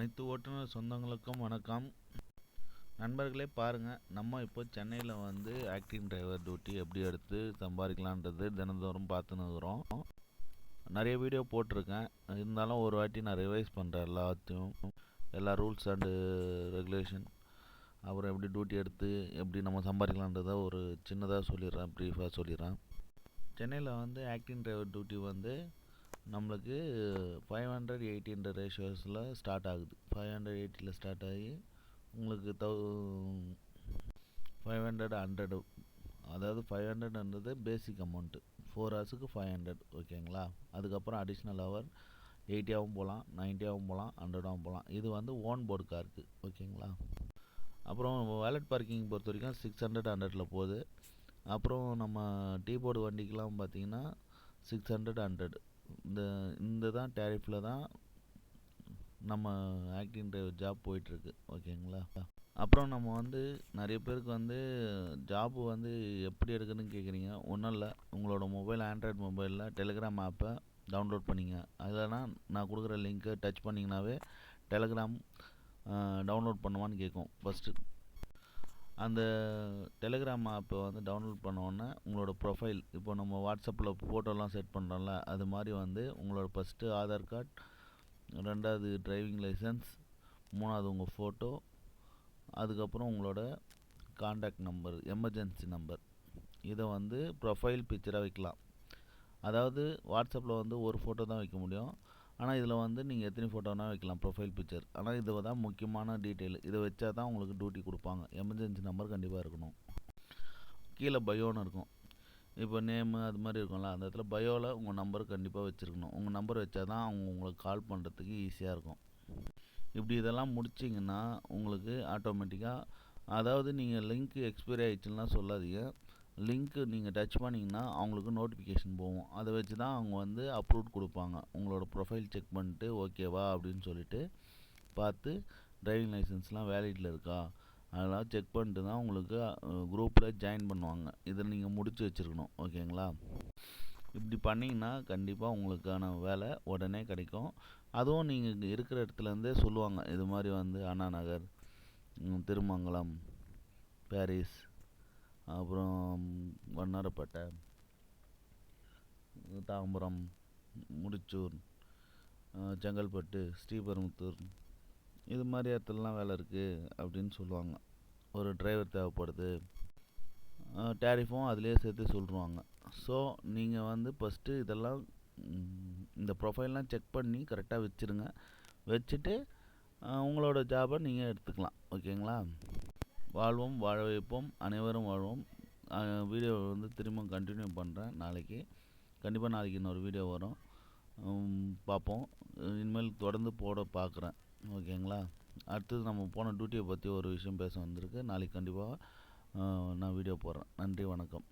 அனைத்து ஓட்டுநர் சொந்தங்களுக்கும் வணக்கம். நண்பர்களே பாருங்கள், நம்ம இப்போ சென்னையில் வந்து ஆக்டிங் டிரைவர் டியூட்டி எப்படி எடுத்து சம்பாதிக்கலான்றது தினந்தோறும் பார்த்துன்னு இருக்கிறோம். நிறைய வீடியோ போட்டிருக்கேன், இருந்தாலும் ஒரு வாட்டி நான் ரிவைஸ் பண்ணுறேன் எல்லாத்தையும். எல்லா ரூல்ஸ் அண்டு ரெகுலேஷன், அப்புறம் எப்படி டியூட்டி எடுத்து எப்படி நம்ம சம்பாதிக்கலான்றதை ஒரு சின்னதாக சொல்லிடுறேன், ப்ரீஃபாக சொல்லிடுறேன். சென்னையில் வந்து ஆக்டிங் டிரைவர் டியூட்டி வந்து நம்மளுக்கு 500-80 ரேஷியோஸில் ஸ்டார்ட் ஆகுது. 580 ஸ்டார்ட் ஆகி உங்களுக்கு 500 அதாவது 500ன்றது பேசிக் அமௌண்ட்டு. 4 ஹவர்ஸுக்கு 500, ஓகேங்களா. அதுக்கப்புறம் அடிஷ்னல் ஹவர் 80ஆகவும் போகலாம், 90ஆகவும் போகலாம், 100ஆகவும் போகலாம். இது வந்து ஓன் போர்டு காருக்கு, ஓகேங்களா. அப்புறம் வேலட் பார்க்கிங் பொறுத்த வரைக்கும் 600 100ல் போகுது. அப்புறம் நம்ம டீ போர்டு வண்டிக்கெலாம் பார்த்திங்கன்னா 600 100. இந்த தான் டேரிஃபில் தான் நம்ம ஆக்டிங் டிரைவர் ஜாப் போயிட்டுருக்கு, ஓகேங்களா. அப்புறம் நம்ம வந்து நிறைய பேருக்கு வந்து ஜாப்பு வந்து எப்படி எடுக்கணும்னு கேட்குறீங்க. ஒன்றும் இல்லை, உங்களோட மொபைல் ஆண்ட்ராய்டு மொபைலில் டெலிகிராம் ஆப்பை டவுன்லோட் பண்ணிங்க. அதில்னா நான் கொடுக்குற லிங்க்கை டச் பண்ணிங்கனாவே டெலிகிராம் டவுன்லோட் பண்ணுவான்னு கேட்கும். ஃபஸ்ட்டு அந்த டெலிகிராம் ஆப்பை வந்து டவுன்லோட் பண்ணோன்னே உங்களோட ப்ரொஃபைல், இப்போ நம்ம வாட்ஸ்அப்பில் ஃபோட்டோலாம் செட் பண்ணுறோம்ல, அது மாதிரி வந்து உங்களோட ஃபஸ்ட்டு ஆதார் கார்டு, 2வது டிரைவிங் லைசன்ஸ், 3வது உங்கள் ஃபோட்டோ, அதுக்கப்புறம் உங்களோட காண்டாக்ட் நம்பர், எமர்ஜென்சி நம்பர், இதை வந்து ப்ரொஃபைல் பிக்சராக வைக்கலாம். அதாவது வாட்ஸ்அப்பில் வந்து ஒரு ஃபோட்டோ தான் வைக்க முடியும், ஆனால் இதில் வந்து நீங்கள் எத்தனை ஃபோட்டோனா வைக்கலாம் ப்ரொஃபைல் பிக்சர். ஆனால் இது தான் முக்கியமான டீட்டெயில். இதை வச்சா தான் உங்களுக்கு டியூட்டி கொடுப்பாங்க. எமர்ஜென்சி நம்பர் கண்டிப்பாக இருக்கணும். கீழே பயோன்னு இருக்கும், இப்போ நேமு அது மாதிரி இருக்கும்ல, அந்த இடத்துல பயோவில் உங்கள் நம்பர் கண்டிப்பாக வச்சுருக்கணும். உங்கள் நம்பர் வச்சா தான் அவங்க உங்களுக்கு கால் பண்ணுறதுக்கு ஈஸியாக இருக்கும். இப்படி இதெல்லாம் முடிச்சிங்கன்னா உங்களுக்கு ஆட்டோமேட்டிக்காக, அதாவது நீங்கள் லிங்க்கு எக்ஸ்பைரி ஆகிடுச்சுன்னா சொல்லாதீங்க, லிங்க்கு நீங்கள் டச் பண்ணிங்கன்னா அவங்களுக்கு நோட்டிஃபிகேஷன் போகும். அதை வச்சு தான் அவங்க வந்து அப்ரூவ் கொடுப்பாங்க. உங்களோட ப்ரொஃபைல் செக் பண்ணிட்டு ஓகேவா அப்படின்னு சொல்லிட்டு பார்த்து டிரைவிங் லைசன்ஸ்லாம் வேலிடில் இருக்கா அதெல்லாம் செக் பண்ணிட்டு தான் உங்களுக்கு குரூப்பில் ஜாயின் பண்ணுவாங்க. இதை நீங்கள் முடித்து வச்சுருக்கணும், ஓகேங்களா. இப்படி பண்ணிங்கன்னா கண்டிப்பாக உங்களுக்கான வேலை உடனே கிடைக்கும். அதுவும் நீங்கள் இருக்கிற இடத்துலேருந்தே சொல்லுவாங்க, இது மாதிரி வந்து அண்ணா நகர், திருமங்கலம், பாரிஸ், அப்புறம் வண்ணாரப்பேட்டை, தாம்பரம், முடிச்சூர், செங்கல்பட்டு, ஸ்ரீபெரும்புத்தூர், இது மாதிரி இடத்துலலாம் வேலை இருக்குது அப்படின்னு சொல்லுவாங்க. ஒரு டிரைவர் தேவைப்படுது, டேரிஃபும் அதிலே சேர்த்து சொல்லுவாங்க. ஸோ நீங்கள் வந்து ஃபஸ்ட்டு இதெல்லாம் இந்த ப்ரொஃபைல்லாம் செக் பண்ணி கரெக்டாக வச்சுருங்க. வச்சுட்டு உங்களோட ஜாபை நீங்கள் எடுத்துக்கலாம், ஓகேங்களா. வாழ்வோம், வாழ வைப்போம், அனைவரும் வாழ்வோம். வீடியோ வந்து திரும்ப கண்டினியூ பண்ணுறேன் நாளைக்கு. கண்டிப்பாக நாளைக்கு இன்னொரு வீடியோ வரும், பார்ப்போம். இனிமேல் தொடர்ந்து போட பார்க்குறேன், ஓகேங்களா. அடுத்தது நம்ம போன டியூட்டியை பற்றி ஒரு விஷயம் பேச வந்திருக்கு. நாளைக்கு கண்டிப்பாக நான் வீடியோ போடுறேன். நன்றி, வணக்கம்.